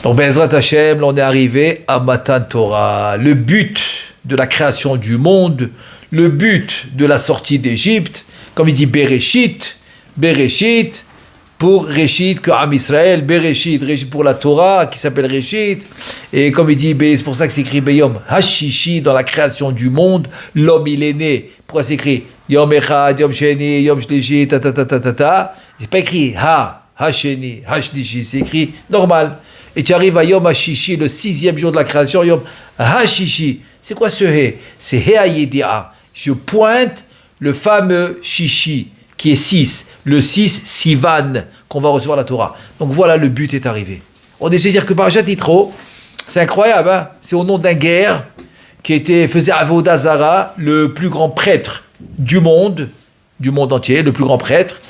Donc, Bezrat Hashem, là, on est arrivé à Matan Torah. Le but de la création du monde, le but de la sortie d'Égypte, comme il dit Bereshit, Bereshit, pour Réchit, que Am Israël, Bereshit, Réchit pour la Torah, qui s'appelle Réchit, et comme il dit, c'est pour ça que c'est écrit Beyom Hashishi, dans la création du monde, l'homme il est né. Pourquoi c'est écrit Yom Echad, Yom Sheni, Yom Shlishi, ta ta ta ta ta ta. C'est pas écrit Hasheni, Hashlishi, c'est écrit normal. Et tu arrives à Yom Hashishi, le 6e jour de la création, Yom Hashishi. C'est quoi ce He? C'est He Hayedia. Je pointe le fameux Shishi, qui est 6, le 6 Sivan, qu'on va recevoir la Torah. Donc voilà, le but est arrivé. On essaie de dire que Parashat Yitro, c'est incroyable, hein? C'est au nom d'un guerre qui faisait Avodah Zara, le plus grand prêtre du monde entier, le plus grand prêtre.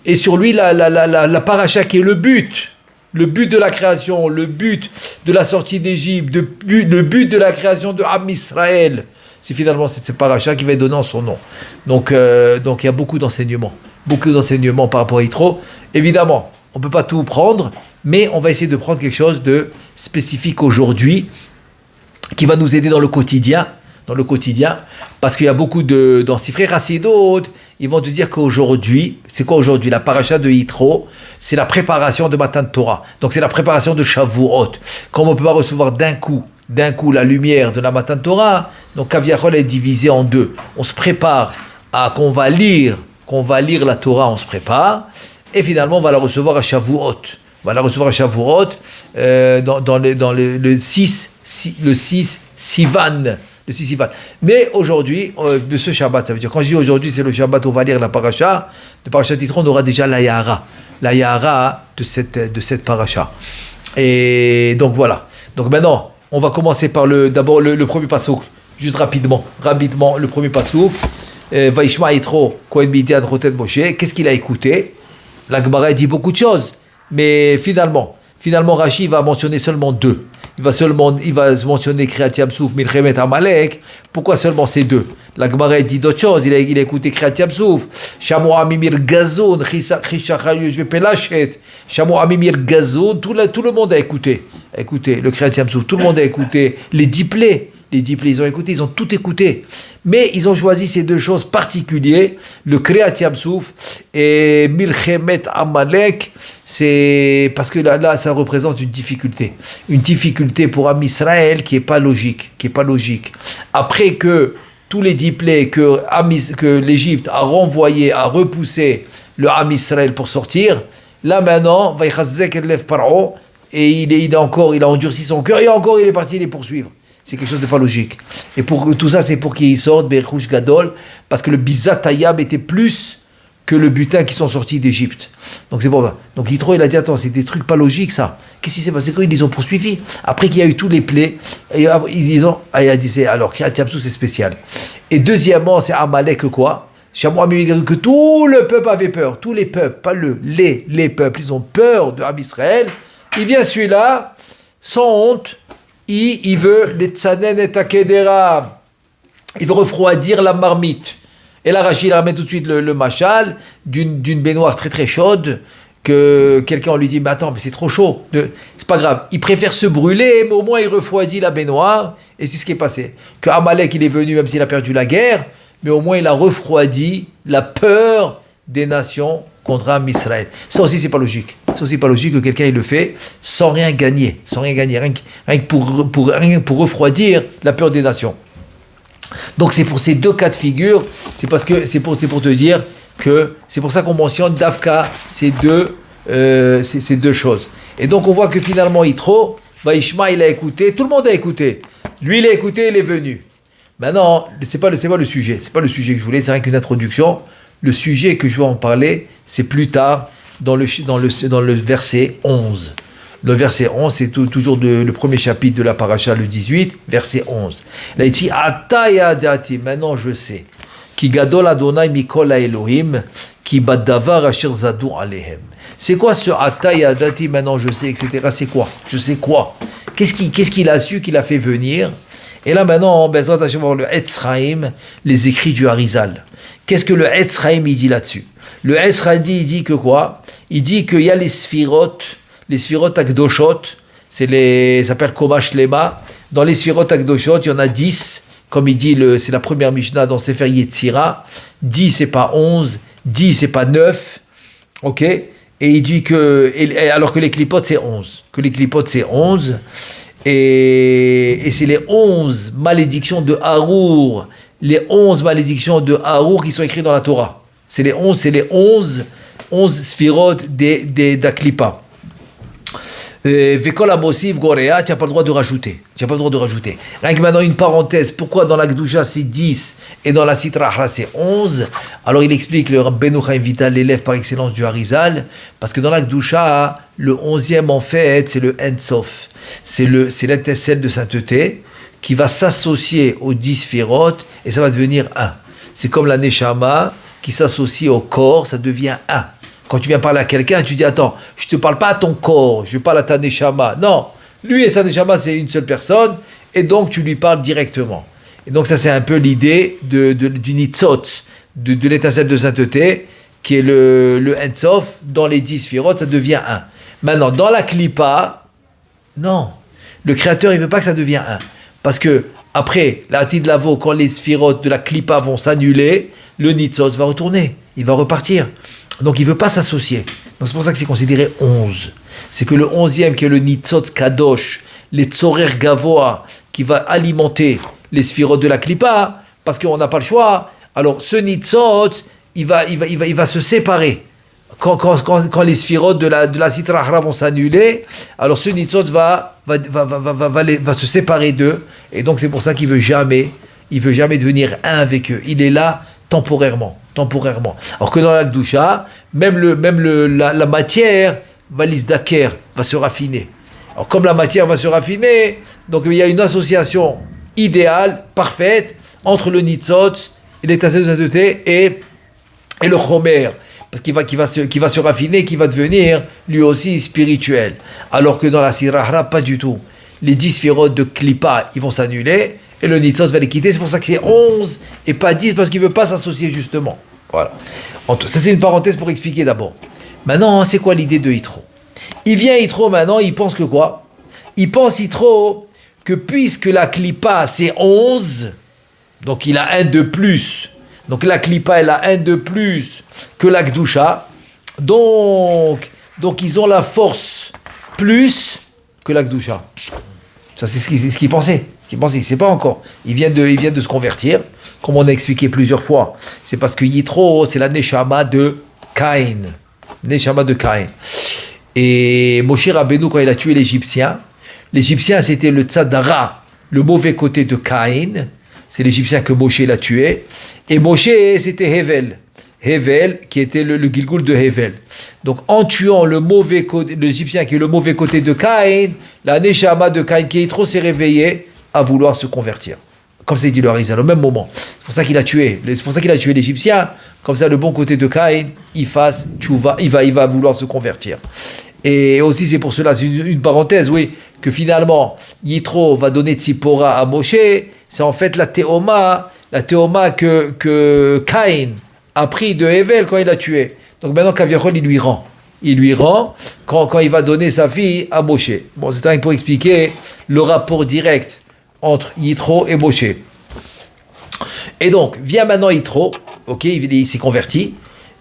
Et sur lui, la paracha qui est le but de la création, le but de la sortie d'Égypte, le but de la création de Am Israël, c'est finalement cette paracha qui va être donnée en son nom. Donc il y a beaucoup d'enseignements par rapport à Yitro. Évidemment, on ne peut pas tout prendre, mais on va essayer de prendre quelque chose de spécifique aujourd'hui, qui va nous aider dans le quotidien, parce qu'il y a beaucoup dans Sifrei Chassidut, ils vont te dire qu'aujourd'hui, c'est quoi aujourd'hui? La paracha de Yitro, c'est la préparation de Matan Torah. Donc c'est la préparation de Shavuot. Comme on ne peut pas recevoir d'un coup la lumière de la Matan Torah, donc Kaviachol est divisé en deux. On se prépare à qu'on va lire la Torah, on se prépare, et finalement on va la recevoir à Shavuot. On va la recevoir à Shavuot dans le 6 Sivan. Le 6 Sivan. Mais aujourd'hui, de ce Shabbat, ça veut dire, quand je dis aujourd'hui, c'est le Shabbat, on va lire la paracha. De paracha Yitro, on aura déjà la Yahara de cette paracha. Et donc voilà. Donc maintenant, on va commencer par d'abord le premier pasouk, juste rapidement, le premier pasouk. Vaishma Yitro, Kohen Midian Rotet Moshe. Qu'est-ce qu'il a écouté? La Gemara dit beaucoup de choses, mais finalement, Rashi va mentionner seulement deux. Il va mentionner Kriyat Yam-Souf, Milchemet Amalek. Pourquoi seulement ces deux? La Gemara dit d'autres choses. Il a écouté Kriyat Yam-Souf. Shamoa Mimir Gazon, Chishachayu, je vais Pelachet. Shamoa Mimir Gazon, tout le monde a écouté. Écoutez, le Kriyat Yam-Souf, tout le monde a écouté. Les diplés, ils ont écouté, ils ont tout écouté. Mais ils ont choisi ces deux choses particulières, le Kriyat Yam-Souf et Milchemet Amalek, c'est parce que là, ça représente une difficulté pour Am Israël qui est pas logique. Après que tous les diplés que l'Égypte a renvoyé, a repoussé le Am Israël pour sortir, là maintenant, Vaïchazek et Lev Paro, et il a endurci son cœur, et encore il est parti les poursuivre. C'est quelque chose de pas logique. Et pour tout ça, c'est pour qu'ils sortent Berchouch Gadol, parce que le Bizatayab était plus que le butin qui sont sortis d'Égypte. Donc c'est bon. Donc Yitro, il a dit, attends, c'est des trucs pas logiques ça. Qu'est-ce qui s'est passé quand ils les ont poursuivis? Après qu'il y a eu tous les plaies, il a dit, alors Kriyat Yam-Souf c'est spécial. Et deuxièmement, c'est Amalek quoi? Que tout le peuple avait peur. Tous les peuples, pas les peuples, ils ont peur de Am Israël. Il vient celui-là, sans honte, il veut les tzanen et takedera. Il veut refroidir la marmite. Et là, Rachid ramène tout de suite le machal d'une baignoire très très chaude, que quelqu'un lui dit, mais attends, mais c'est trop chaud. C'est pas grave. Il préfère se brûler, mais au moins il refroidit la baignoire. Et c'est ce qui est passé. Que Amalek, il est venu, même s'il a perdu la guerre, mais au moins il a refroidi la peur des nations contre Am Israël. Ça aussi, c'est pas logique. C'est aussi pas logique que quelqu'un il le fait sans rien gagner. Rien que pour refroidir la peur des nations. Donc c'est pour ces deux cas de figure, c'est pour te dire que c'est pour ça qu'on mentionne Dafka ces deux choses. Et donc on voit que finalement Yitro, Vaishma il a écouté, tout le monde a écouté. Lui il a écouté, il est venu. Maintenant, c'est pas le sujet, c'est pas le sujet que je voulais, c'est rien qu'une introduction. Le sujet que je vais en parler, c'est plus tard dans le verset 11. Le verset 11, c'est toujours le premier chapitre de la paracha, le 18, verset 11. Là, il dit, Ataya dati, maintenant je sais, Ki gadol Adonai mikol Elohim, ki badavar asher zadu alehem. C'est quoi ce Ataya dati, maintenant je sais, etc. C'est quoi? Je sais quoi? Qu'est-ce qu'il a su, qu'il a fait venir? Et là maintenant, Bezrat Hashem, on va voir le Etzraïm, les écrits du Harizal. Qu'est-ce que le Etzraïm il dit là-dessus? Le Etzraïm il dit que quoi? Il dit qu'il y a les Sphirot Akdoshot, ça s'appelle Koma Shlema. Dans les Sfirot Akdoshot, il y en a 10, comme il dit, c'est la première Mishnah dans Sefer Yetzira. 10, c'est pas 11, 10, c'est pas 9, ok? Et il dit alors que les clipotes, c'est 11. Que les clipotes, c'est 11. Et c'est les 11 malédictions de Harour. Les 11 malédictions de Harour qui sont écrites dans la Torah. C'est les 11 Sfirot d'Aklipa. Vekol Amosif Gorea, tu n'as pas le droit de rajouter. Rien que maintenant, une parenthèse. Pourquoi dans la Gdusha c'est 10 et dans la Sitra Achra c'est 11? Alors il explique, le Rabbeinu Chaim Vital, l'élève par excellence du Harizal, parce que dans la Gdusha, le 11e en fait, c'est le Ensof. C'est l'étincelle de sainteté qui va s'associer aux 10 Sfirot et ça va devenir un. C'est comme la Neshama qui s'associe au corps, ça devient un. Quand tu viens parler à quelqu'un, tu dis, attends, je ne te parle pas à ton corps, je parle à ta Neshama. Non, lui et sa Neshama, c'est une seule personne, et donc tu lui parles directement. Et donc ça, c'est un peu l'idée du Nitzot, de l'étincelle de sainteté, qui est le Ensof. Dans les 10 Sfirot, ça devient un. Maintenant, dans la Klippa, non, le Créateur, il ne veut pas que ça devienne un. Parce que, après, la Hatid Lavo, quand les Sfirot de la Klippa vont s'annuler, le Nitzot va retourner, il va repartir. Donc il ne veut pas s'associer. Donc c'est pour ça que c'est considéré 11. C'est que le 11e, qui est le Nitzot Kadosh, les Tzorer Gavoa, qui va alimenter les Sfirot de la Klippa, parce qu'on n'a pas le choix. Alors ce Nitzot, il va se séparer. Quand les Sfirot de la Sitra Achra vont s'annuler, alors ce Nitzot va se séparer d'eux. Et donc c'est pour ça qu'il veut jamais devenir un avec eux. Il est là temporairement. Alors que dans la Gdusha, même la matière va se raffiner. Alors comme la matière va se raffiner, donc il y a une association idéale, parfaite, entre le Nitzot, l'étincelle de sainteté et le Chomer. Parce qu'il va se raffiner, qui va devenir lui aussi spirituel. Alors que dans la Sitra Achra, pas du tout. Les 10 Sfirot de Klippa, ils vont s'annuler, et le Nitzot va les quitter. C'est pour ça que c'est 11 et pas 10, parce qu'il ne veut pas s'associer justement. Voilà. Ça, c'est une parenthèse pour expliquer d'abord. Maintenant, c'est quoi l'idée de Yitro? Il vient Yitro maintenant, il pense que quoi? Il pense Yitro que puisque la Klippa, c'est 11, donc il a un de plus. Donc la Klippa, elle a un de plus que la Gdusha. Donc ils ont la force plus que la Gdusha. Ça, c'est ce qu'il pensait. Il ne sait pas encore. Il vient de se convertir. Comme on a expliqué plusieurs fois. C'est parce que Yitro, c'est la Neshama de Caïn. Et Moshe Rabbeinu, quand il a tué l'Égyptien, c'était le Tzadara, le mauvais côté de Caïn. C'est l'Égyptien que Moshe l'a tué. Et Moshe, c'était Hevel. Hevel, qui était le Gilgul de Hevel. Donc, en tuant l'Égyptien qui est le mauvais côté de Caïn, la Neshama de Caïn, qui est trop, s'est réveillée à vouloir se convertir. Comme ça, il dit le Harizal, au même moment. C'est pour ça qu'il a tué l'Égyptien. Comme ça, le bon côté de Caïn, il va vouloir se convertir. Et aussi, c'est pour cela, c'est une parenthèse, oui, que finalement, Yitro va donner Tzipora à Moshe. C'est en fait la théoma que Caïn a pris de Hevel quand il l'a tué. Donc maintenant, Kaviachol, il lui rend quand il va donner sa fille à Moshe. Bon, c'est un pour expliquer le rapport direct entre Yitro et Moshe. Et donc, vient maintenant Yitro, ok, il s'est converti,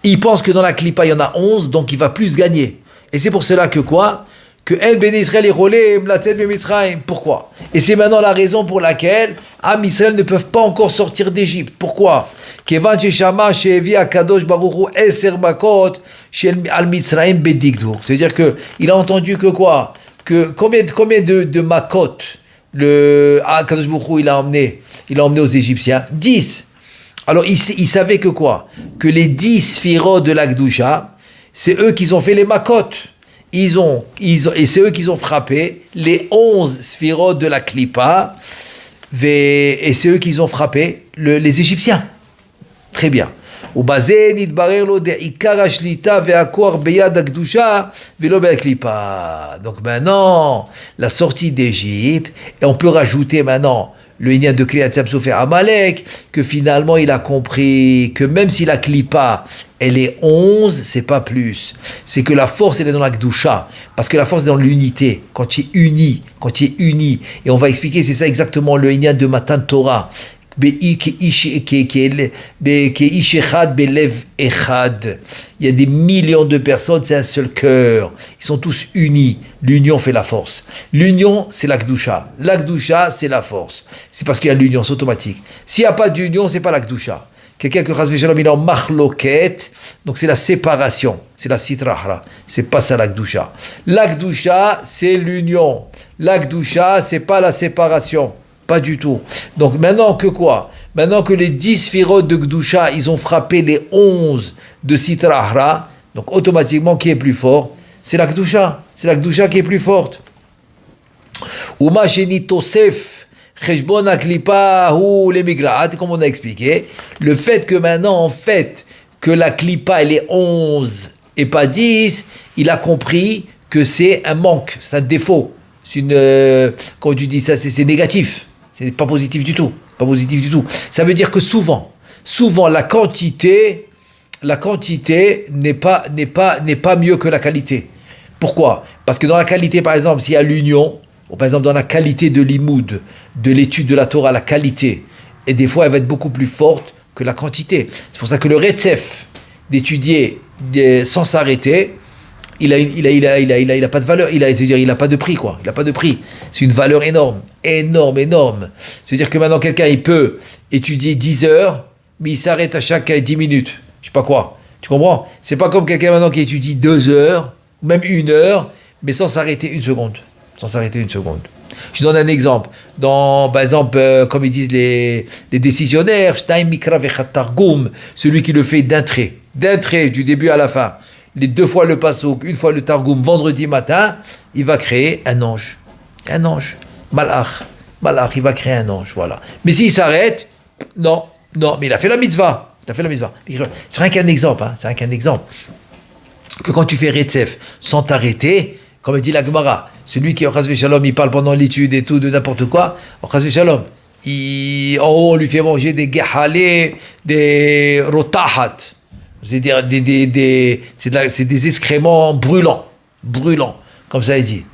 il pense que dans la Klippa, il y en a 11, donc il va plus gagner. Et c'est pour cela que quoi? Que El Ben Israël est rolé, Mlatzet Ben Mitzrayim. Pourquoi? Et c'est maintenant la raison pour laquelle Am Israël ne peuvent pas encore sortir d'Égypte. Pourquoi? Kevan Sheshama Shevi Akadosh Baruchu Eser Makot Al Mitzrayim Bedigdu. C'est-à-dire que il a entendu que quoi? Que combien de Makot Akadosh Baruchu il a emmené aux Égyptiens? 10. Alors il savait que quoi? Que les 10 Sfirot de l'Akdusha, c'est eux qui ont fait les Makot. Et c'est eux qui ont frappé les 11 Sfirot de la Klippa, et c'est eux qui ont frappé les Égyptiens. Très bien. Donc maintenant, la sortie d'Égypte, et on peut rajouter maintenant le Inyan de Kriyat Yam Suf et Amalek, que finalement il a compris que même si la Klippa, elle est 11, c'est pas plus. C'est que la force, elle est dans la Gdusha. Parce que la force est dans l'unité. Quand tu es uni. Et on va expliquer, c'est ça exactement le Inyan de Matan Torah. Il y a des millions de personnes, c'est un seul cœur. Ils sont tous unis. L'union fait la force. L'union, c'est la Gdusha. La Gdusha, c'est la force. C'est parce qu'il y a l'union, c'est automatique. S'il n'y a pas d'union, c'est pas la Gdusha. Quelqu'un que Chas v'Shalom il est en machloket, donc c'est la séparation, c'est la sitrahra, c'est pas ça la Gdusha. La Gdusha, c'est l'union. La Gdusha, c'est pas la séparation, pas du tout. Donc maintenant que quoi? Maintenant que les 10 sphirotes de Gdusha, ils ont frappé les 11 de sitrahra, donc automatiquement, qui est plus fort? C'est la Gdusha. C'est la Gdusha qui est plus forte. Uma sheni tosef. Cheshbon Aklipa ou les migraat, comme on a expliqué, le fait que maintenant, en fait, que la Klipa, elle est 11 et pas 10, il a compris que c'est un manque, c'est un défaut. C'est une, quand tu dis ça, c'est négatif. C'est pas positif du tout. Pas positif du tout. Ça veut dire que souvent, la quantité n'est pas mieux que la qualité. Pourquoi? Parce que dans la qualité, par exemple, s'il y a l'union, ou par exemple dans la qualité de l'imoud, de l'étude de la Torah, la qualité, et des fois elle va être beaucoup plus forte que la quantité. C'est pour ça que le retzef d'étudier sans s'arrêter, il a pas de valeur, c'est-à-dire il a pas de prix quoi, il a pas de prix. C'est une valeur énorme. C'est-à-dire que maintenant quelqu'un il peut étudier 10 heures, mais il s'arrête à chaque 10 minutes, je sais pas quoi. Tu comprends? C'est pas comme quelqu'un maintenant qui étudie 2 heures, ou même 1 heure, mais sans s'arrêter une seconde. Je donne un exemple. Par exemple, comme ils disent les décisionnaires, celui qui le fait d'un trait du début à la fin, les 2 fois le pasouk, 1 fois le targoum, vendredi matin, il va créer un ange. Malach, il va créer un ange, voilà. Mais s'il s'arrête, non, mais il a fait la mitzvah. C'est rien qu'un exemple, que quand tu fais Retzef sans t'arrêter, comme dit la Gemara, celui qui, au Chas v'Shalom, il parle pendant l'étude et tout, de n'importe quoi, au Chas v'Shalom, en haut, on lui fait manger des gehalé, des rotahat. C'est-à-dire, c'est des excréments brûlants, comme ça il dit.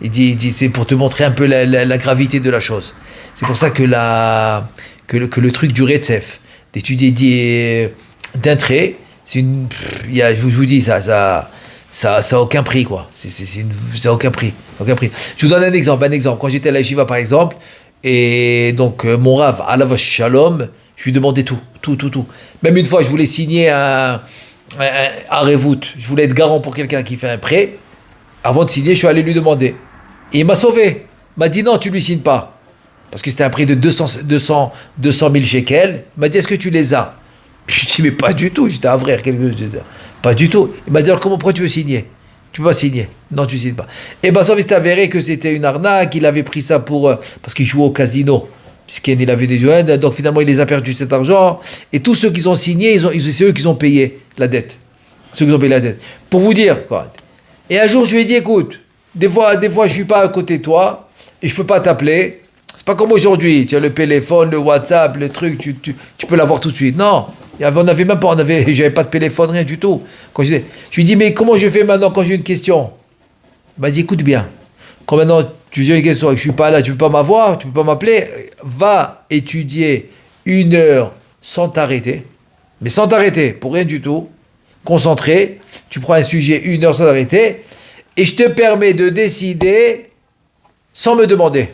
Il dit c'est pour te montrer un peu la gravité de la chose. C'est pour ça que le truc du Retzef, d'étudier d'un trait, je vous dis, ça a aucun prix, quoi. Ça a aucun prix. Je vous donne un exemple. Quand j'étais à la Yeshiva, par exemple, et donc mon Rav, Alav Shalom, je lui demandais tout. Même une fois, je voulais signer un Revout. Je voulais être garant pour quelqu'un qui fait un prêt. Avant de signer, je suis allé lui demander. Et il m'a sauvé. Il m'a dit non, tu lui signes pas. Parce que c'était un prix de 200 000 shekels. Il m'a dit, est-ce que tu les as? Je lui ai dit, mais pas du tout. J'étais un vrai. Pas du tout. Il m'a dit, alors pourquoi tu veux signer? Tu peux pas signer. Non, tu signes pas. Et sauf il s'est avéré que c'était une arnaque. Il avait pris ça parce qu'il jouait au casino. Puisqu'il avait des joueurs. Donc finalement, il les a perdu cet argent. Et tous ceux qui ont signé, c'est eux qui ont payé la dette. Pour vous dire, quoi. Et un jour, je lui ai dit, écoute, des fois, je suis pas à côté de toi et je peux pas t'appeler. C'est pas comme aujourd'hui. Tu as le téléphone, le WhatsApp, le truc, tu peux l'avoir tout de suite. Non. J'avais pas de téléphone, rien du tout. Je lui dis, mais comment je fais maintenant quand j'ai une question? Il m'a dit, écoute bien. Quand maintenant tu as une question et que je suis pas là, tu peux pas m'avoir, tu peux pas m'appeler, va étudier 1 heure sans t'arrêter. Mais sans t'arrêter, pour rien du tout. Concentré. Tu prends un sujet 1 heure sans t'arrêter. Et je te permets de décider sans me demander.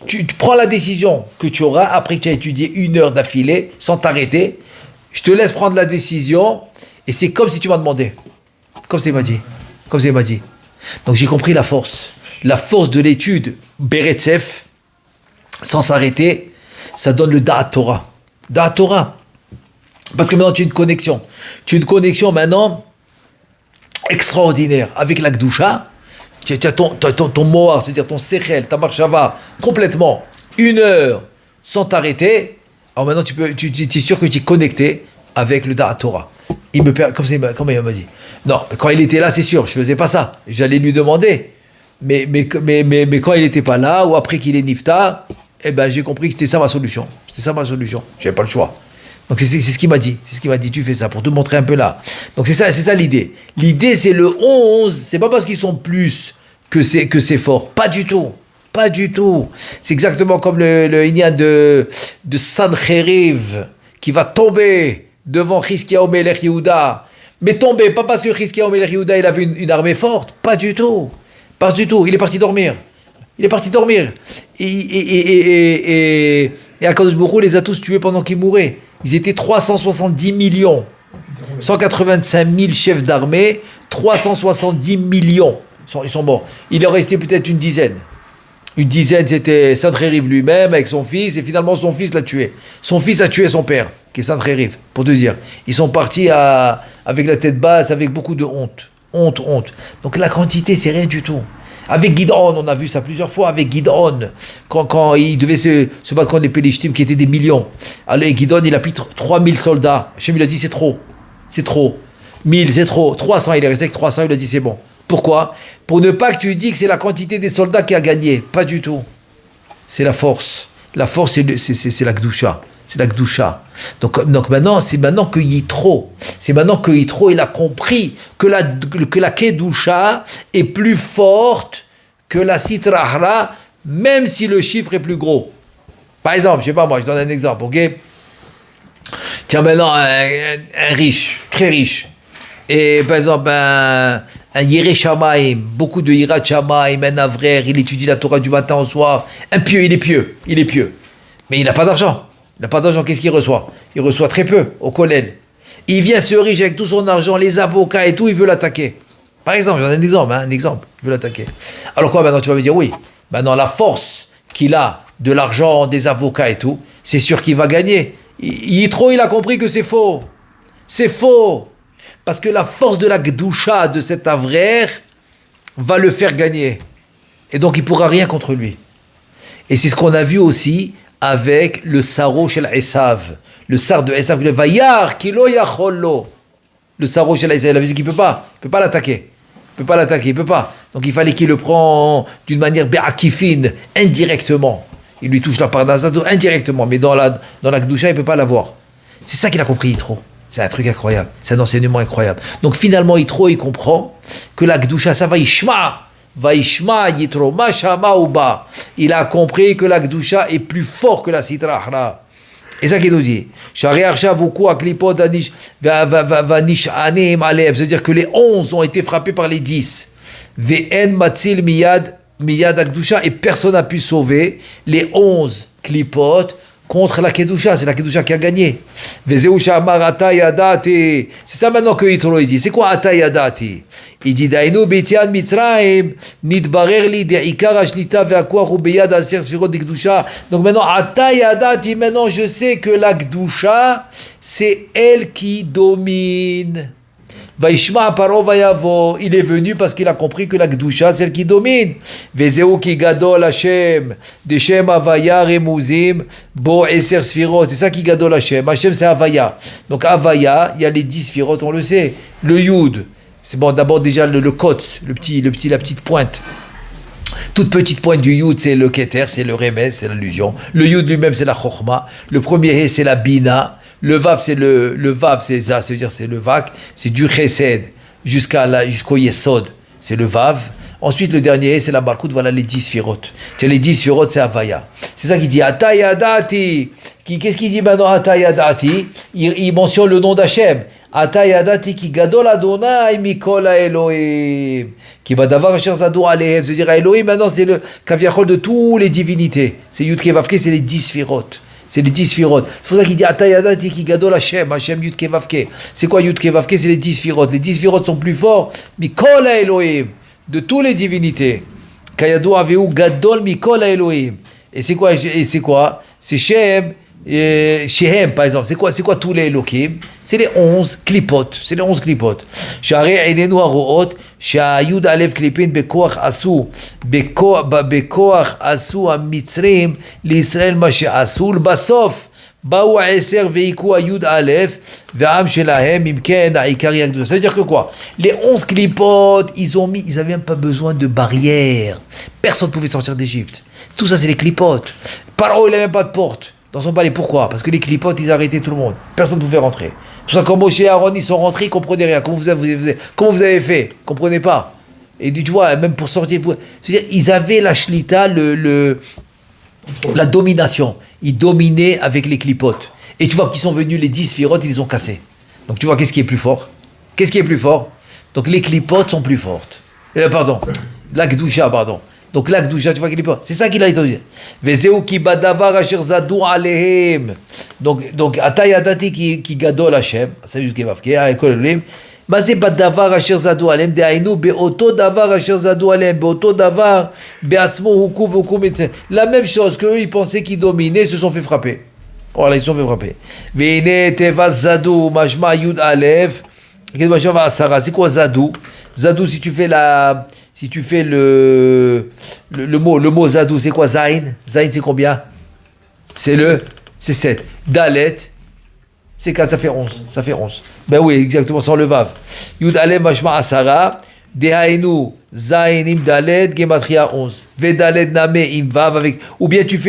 Tu prends la décision que tu auras après que tu as étudié 1 heure d'affilée sans t'arrêter. Je te laisse prendre la décision et c'est comme si tu m'as demandé. Comme ça il m'a dit. Donc j'ai compris la force. La force de l'étude Beretzef sans s'arrêter, ça donne le Da'at Torah. Da'at Torah. Parce que maintenant tu as une connexion. Maintenant extraordinaire avec la Gdusha. Tu as ton moar, c'est-à-dire ton sechel, ta marchava, complètement, 1 heure, sans t'arrêter. Alors maintenant, tu es sûr que tu es connecté avec le Da'at Torah. Comment il m'a dit? Non, quand il était là, c'est sûr, je faisais pas ça. J'allais lui demander. Mais quand il n'était pas là, ou après qu'il est nifta, j'ai compris que c'était ça ma solution. C'est ça ma solution. J'avais pas le choix. Donc c'est ce qu'il m'a dit. C'est ce qu'il m'a dit. Tu fais ça pour te montrer un peu là. Donc c'est ça l'idée. L'idée c'est le 11. C'est pas parce qu'ils sont plus que c'est fort. Pas du tout. Pas du tout. C'est exactement comme le Inyan de Sancheriv qui va tomber devant Chizkiyahu Melech Yehuda. Mais tomber, pas parce que Chizkiyahu Melech Yehuda il avait une armée forte. Pas du tout. Pas du tout. Il est parti dormir. Et Akadosh Baruch Hu les a tous tués pendant qu'ils mouraient. Ils étaient 370 millions. 185 000 chefs d'armée, 370 millions. Ils sont morts. Il en restait peut-être une dizaine. Une dizaine, c'était Sancheriv lui-même avec son fils, et finalement son fils l'a tué. Son fils a tué son père, qui est Sancheriv, pour te dire. Ils sont partis avec la tête basse, avec beaucoup de honte. Honte. Donc la quantité, c'est rien du tout. Avec Gid'on, on a vu ça plusieurs fois, avec Gid'on, quand il devait se battre contre les Pélishtim, qui étaient des millions. Alors Gid'on, il a pris 3000 soldats. Hachem lui a dit, c'est trop. 1000, c'est trop. 300, il est resté avec 300, il a dit, c'est bon. Pourquoi? Pour ne pas que tu dis que c'est la quantité des soldats qui a gagné. Pas du tout. C'est la force. La force, c'est la Gdusha. C'est la Gdusha. Donc maintenant, c'est maintenant que Yitro. C'est maintenant que Yitro, il a compris que la Kedusha est plus forte que la Sitrahra, même si le chiffre est plus gros. Par exemple, je sais pas moi, je donne un exemple, ok? Tiens, maintenant, un riche, très riche. Et par exemple, un Yireh Shamaim, beaucoup de Yirat Shamaim, un Avrer, il étudie la Torah du matin au soir. Un pieux, il est pieux. Mais il n'a pas d'argent. Qu'est-ce qu'il reçoit? Il reçoit très peu au Kollel. Il vient se riche avec tout son argent, les avocats et tout, il veut l'attaquer. Par exemple, j'en ai un exemple, il veut l'attaquer. Alors quoi, maintenant tu vas me dire, oui, maintenant la force qu'il a de l'argent, des avocats et tout, c'est sûr qu'il va gagner. Yitro, il a compris que c'est faux. C'est faux. Parce que la force de la Gdusha de cet Avrer va le faire gagner. Et donc il ne pourra rien contre lui. Et c'est ce qu'on a vu aussi avec le Saro shel Esav. Le Sar de Esav, le Vayar kilo yachollo. Le Saro shel Esav, il a vu qu'il ne peut pas l'attaquer. Il peut pas. Donc il fallait qu'il le prenne d'une manière be'akifine, indirectement. Il lui touche la parnasado indirectement, mais dans la Gdusha, il ne peut pas l'avoir. C'est ça qu'il a compris, Yitro. C'est un truc incroyable, c'est un enseignement incroyable. Donc finalement, Yitro, il comprend que la Gdusha, ça va Yitro, ma shama ou ba. Il a compris que la Gdusha est plus fort que la Sitrahra. Et ça qu'il nous dit. C'est-à-dire que les 11 ont été frappés par les 10. Ve'en matzil miyad Gdusha, et personne n'a pu sauver les 11 klipot contre la Kedusha. C'est la Kedusha qui a gagné. C'est ça maintenant que Yitro dit. C'est quoi Ata Yadati? Il dit Dainu Betian Mitzraim Nidbarer li de'ikar ashlita ve'akoach hu beyad aser sfirot de Kedusha. Donc maintenant Ata Yadati, maintenant je sais que la Kedusha c'est elle qui domine. Vaishma paro vayavo, il est venu parce qu'il a compris que la Kedusha c'est elle qui domine. Vezeu ki gadol Hashem, deshem Havaya remuzim bo eser sfirot. C'est ça qui gadol Hashem. Hashem c'est Havaya. Donc Havaya, il y a les 10 sfirot, on le sait. Le Yud, c'est bon. D'abord déjà le Kotz, la petite pointe. Toute petite pointe du Yud, c'est le Keter, c'est le Remez, c'est l'allusion. Le Yud lui-même, c'est la Chochma. Le premier He, c'est la Bina. Le Vav, c'est le Vav, c'est ça, c'est-à-dire c'est le Vak, c'est du Chesed jusqu'au Yesod, c'est le Vav. Ensuite, le dernier, c'est la Malchut, voilà les 10 Sfirot. Les 10 Sfirot, c'est Havaya. C'est ça qu'il dit, Ata Yadati. Qu'est-ce qu'il dit maintenant, Ata Yadati? Il mentionne le nom d'Hachem. Ata Yadati ki gadol Adonai mikol Elohim. Qui va d'avoir Asher Zadu Alehem. C'est-à-dire, Elohim, maintenant, c'est le Kaviachol de toutes les divinités. C'est Yud Kevavke, c'est les 10 Sfirot. C'est les 10 Sfirot. C'est pour ça qu'il dit Ata Yadati ki gadol Hashem, Hashem Yud Kevavke. C'est quoi Yud Kevavke? C'est les 10 Sfirot. Les 10 Sfirot sont plus forts. Mikol Elohim. De toutes les divinités. Kayadu Aveu Gadol Mikol Elohim. Et c'est quoi? C'est Shem, Shehem, par exemple. C'est quoi tous les Elohim? C'est les 11 klipot. Share Einenu Haroot, Shayud Alev Klipin Bekoach Asu, Bekoach Asu Amitzrim, l'Israël Mashe Asul Basof. Baou Eser Veiku Ayud Aleph, Ve'am Shelahem, Imken, Aikari Akdou. Ça veut dire que quoi? Les 11 klipot, ils avaient même pas besoin de barrières. Personne ne pouvait sortir d'Égypte. Tout ça, c'est les klipot. Paro, il n'avait même pas de porte. dans son palais. Pourquoi? Parce que les clipotes, ils arrêtaient tout le monde. Personne ne pouvait rentrer. C'est pour ça que quand Moshe et Aaron, ils sont rentrés, ils ne comprenaient rien. Comment vous avez fait? Ils ne comprenaient pas. Et tu vois, même pour sortir... C'est-à-dire, ils avaient la shlita, la domination. Ils dominaient avec les clipotes. Et tu vois qu'ils sont venus les 10 sphirotes, ils les ont cassés. Donc tu vois, qu'est-ce qui est plus fort? Qu'est-ce qui est plus fort? Donc les clipotes sont plus fortes. Pardon. L'Akdoucha, pardon. Donc l'Akdoucha, tu vois qu'il est pas. C'est ça qu'il a dit. Vezeu ki badavar asher zadou alehem. Donc atayadati ki gadol Hashem. C'est juste qu'il va faire. Aïkolim. מה זה בדבר אשר זדו עליהם? דהיינו באותו דבר אשר זדו עליהם, באותו דבר בעצמו הוכו והוכו מצלם. La même chose qu'eux ils pensaient qu'ils dominaient, se sont fait frapper. Voilà, ils se sont fait frapper. והנה תיבה זדו משמע יוד א' משמע 10. C'est quoi zadou? Zadou, si tu fais le mot zadou, c'est quoi zain? Zain c'est combien? C'est 7. Dalet c'est 4, ça fait 11. Ça fait 11. Ben oui, exactement, sans le vav. Yud alem mashma asara, dehainu zain im dalet, gematria 11. Ve dalet name im vav avec. Ou bien tu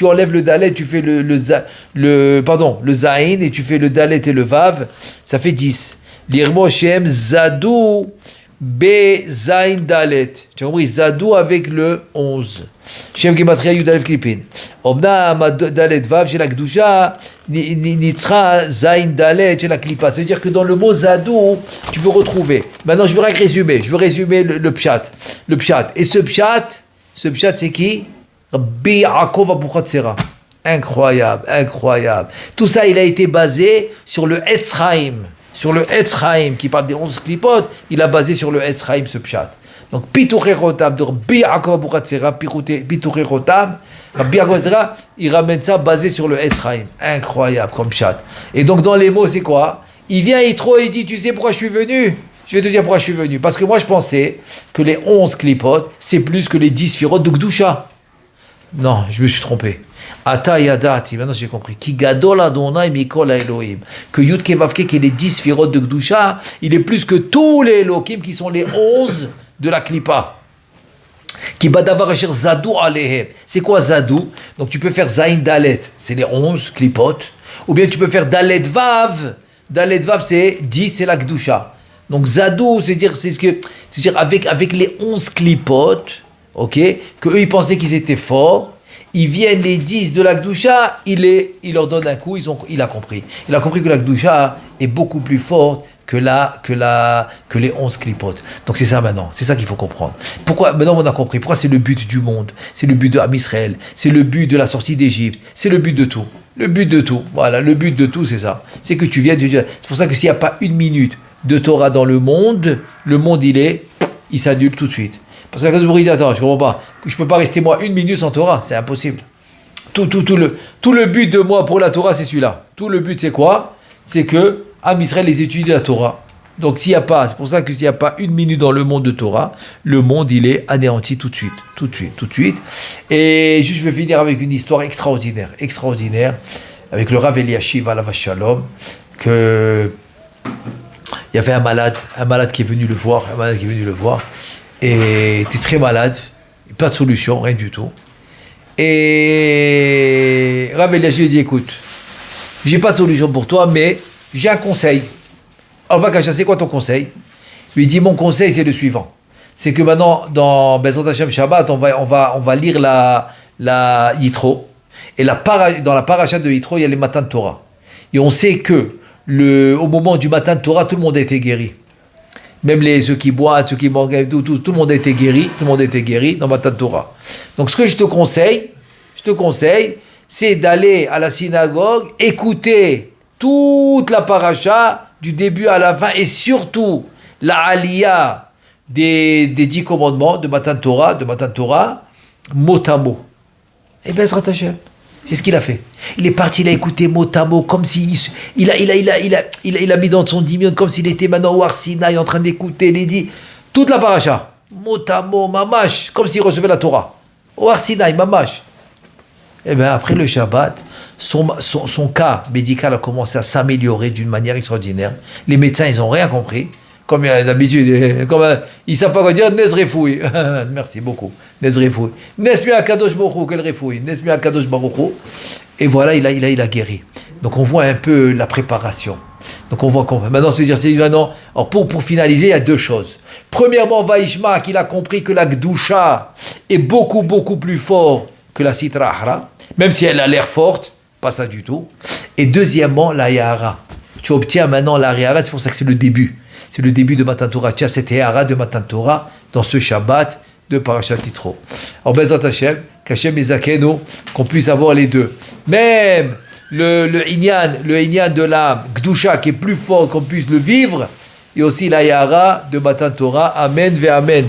enlèves le dalet, tu fais le zain et tu fais le dalet et le vav, ça fait 10. L'irmo shem zadou be zain dalet. Tu as compris, zadou avec le 11. Shem gematria yud alef klipin. Omna dalet vav, j'ai la gdoucha. Nitzra zain dalet chez la klipa. Ça veut dire que dans le mot zadou, tu peux retrouver. Maintenant, je veux résumer. Je veux résumer le pshat. Le pshat. Et ce pshat, c'est qui? Rabbi Yaakov Abuchatzera. Incroyable, incroyable. Tout ça, il a été basé sur le Etzraim. Sur le Etzraim, qui parle des 11 klipot, il a basé sur le Etzraim, ce pshat. Donc, Pituché Rotam, de Rabbi Yaakov Abuchatzera, Pituché Rotam, Rabbi Yaakov Abuchatzera, il ramène ça basé sur le Etzraim. Incroyable comme chat. Et donc, dans les mots, c'est quoi? Il vient Yitro et il dit, tu sais pourquoi je suis venu? Je vais te dire pourquoi je suis venu. Parce que moi, je pensais que les 11 klipot, c'est plus que les 10 sphirotes de Gdusha. Non, je me suis trompé. Ata yadati, maintenant j'ai compris. Ki gadol Adonai mikol Elohim. Que Yud Kevavke, qui est les 10 sphirotes de Gdusha, il est plus que tous les Elohim qui sont les 11 de la klipa. Qui badavar asher zadou alehem. C'est quoi zadou? Donc tu peux faire zain dalet, c'est les 11 klipot. Ou bien tu peux faire dalet vav. Dalet vav c'est 10, c'est la Gdusha. Donc zadou, c'est-à-dire avec les 11 klipot, ok, que eux ils pensaient qu'ils étaient forts. Ils viennent les 10 de la Gdusha, il leur donne un coup, il a compris. Il a compris que la Gdusha est beaucoup plus forte que les 11 clipotes. Donc c'est ça maintenant, c'est ça qu'il faut comprendre. Pourquoi maintenant on a compris? Pourquoi c'est le but du monde? C'est le but de Am Israël, c'est le but de la sortie d'Égypte, c'est le but de tout. Le but de tout, voilà, le but de tout c'est ça. C'est que tu viens de Dieu. C'est pour ça que s'il n'y a pas une minute de Torah dans le monde il s'annule tout de suite. Parce que la Kadosh dit, attends, je comprends pas. Je peux pas rester moi une minute sans Torah, c'est impossible. Tout le but de moi pour la Torah, c'est celui-là. Tout le but, c'est quoi? C'est que Am Israël les étudie la Torah. Donc s'il y a pas, c'est pour ça que s'il n'y a pas une minute dans le monde de Torah, le monde il est anéanti tout de suite. Et juste, je vais finir avec une histoire extraordinaire, avec le Rav Eliashiv alav shalom, que il y avait un malade qui est venu le voir, et était très malade, pas de solution, rien du tout. Et Rav Eliashiv dit, écoute, j'ai pas de solution pour toi, mais j'ai un conseil. Alors Vakasha, c'est quoi ton conseil? Il lui dit, mon conseil c'est le suivant. C'est que maintenant, dans Bezrat Hashem Shabbat, on va lire la Yitro. Et dans la paracha de Yitro, il y a les matins de Torah. Et on sait que au moment du matin de Torah, tout le monde a été guéri. Même ceux qui boivent, ceux qui mangent, tout le monde a été guéri. Tout le monde a été guéri dans le matin de Torah. Donc ce que je te conseille, c'est d'aller à la synagogue, écouter toute la paracha, du début à la fin, et surtout la aliyah des 10 commandements de matin de Torah, mot à mot. Et bien, c'est ce qu'il a fait. Il est parti, il a écouté mot à mot, comme si il a mis dans son dimion, comme s'il était maintenant au Har Sinaï en train d'écouter les 10, toute la paracha, mot à mot, mamash, comme s'il recevait la Torah. Au Har Sinaï, mamash. Et bien après le Shabbat, son cas médical a commencé à s'améliorer d'une manière extraordinaire. Les médecins, ils n'ont rien compris. Comme d'habitude, ils ne savent pas quoi dire, Nez Refoui. Merci beaucoup. Nez Refoui. Nesmi Akadosh Baruch Hu, quel Refoui. Nesmi Akadosh Baruch Hu. Et voilà, il a guéri. Donc on voit un peu la préparation. Donc on voit qu'on... Maintenant, alors pour finaliser, il y a deux choses. Premièrement, Vaishma, qu'il a compris que la Gdusha est beaucoup, beaucoup plus fort que la Sitra Ahra, même si elle a l'air forte, pas ça du tout. Et deuxièmement, la Yahara. Tu obtiens maintenant la Yahara, c'est pour ça que c'est le début. C'est le début de Matan Torah. Tu as cette Yahara de Matan Torah dans ce Shabbat de Parashat Yitro. Alors, Bezrat Hashem, qu'Hashem Ezakenu, qu'on puisse avoir les deux. Même le Inyan de la Gdusha qui est plus fort, qu'on puisse le vivre, et aussi la Yahara de Matan Torah. Amen ve Amen.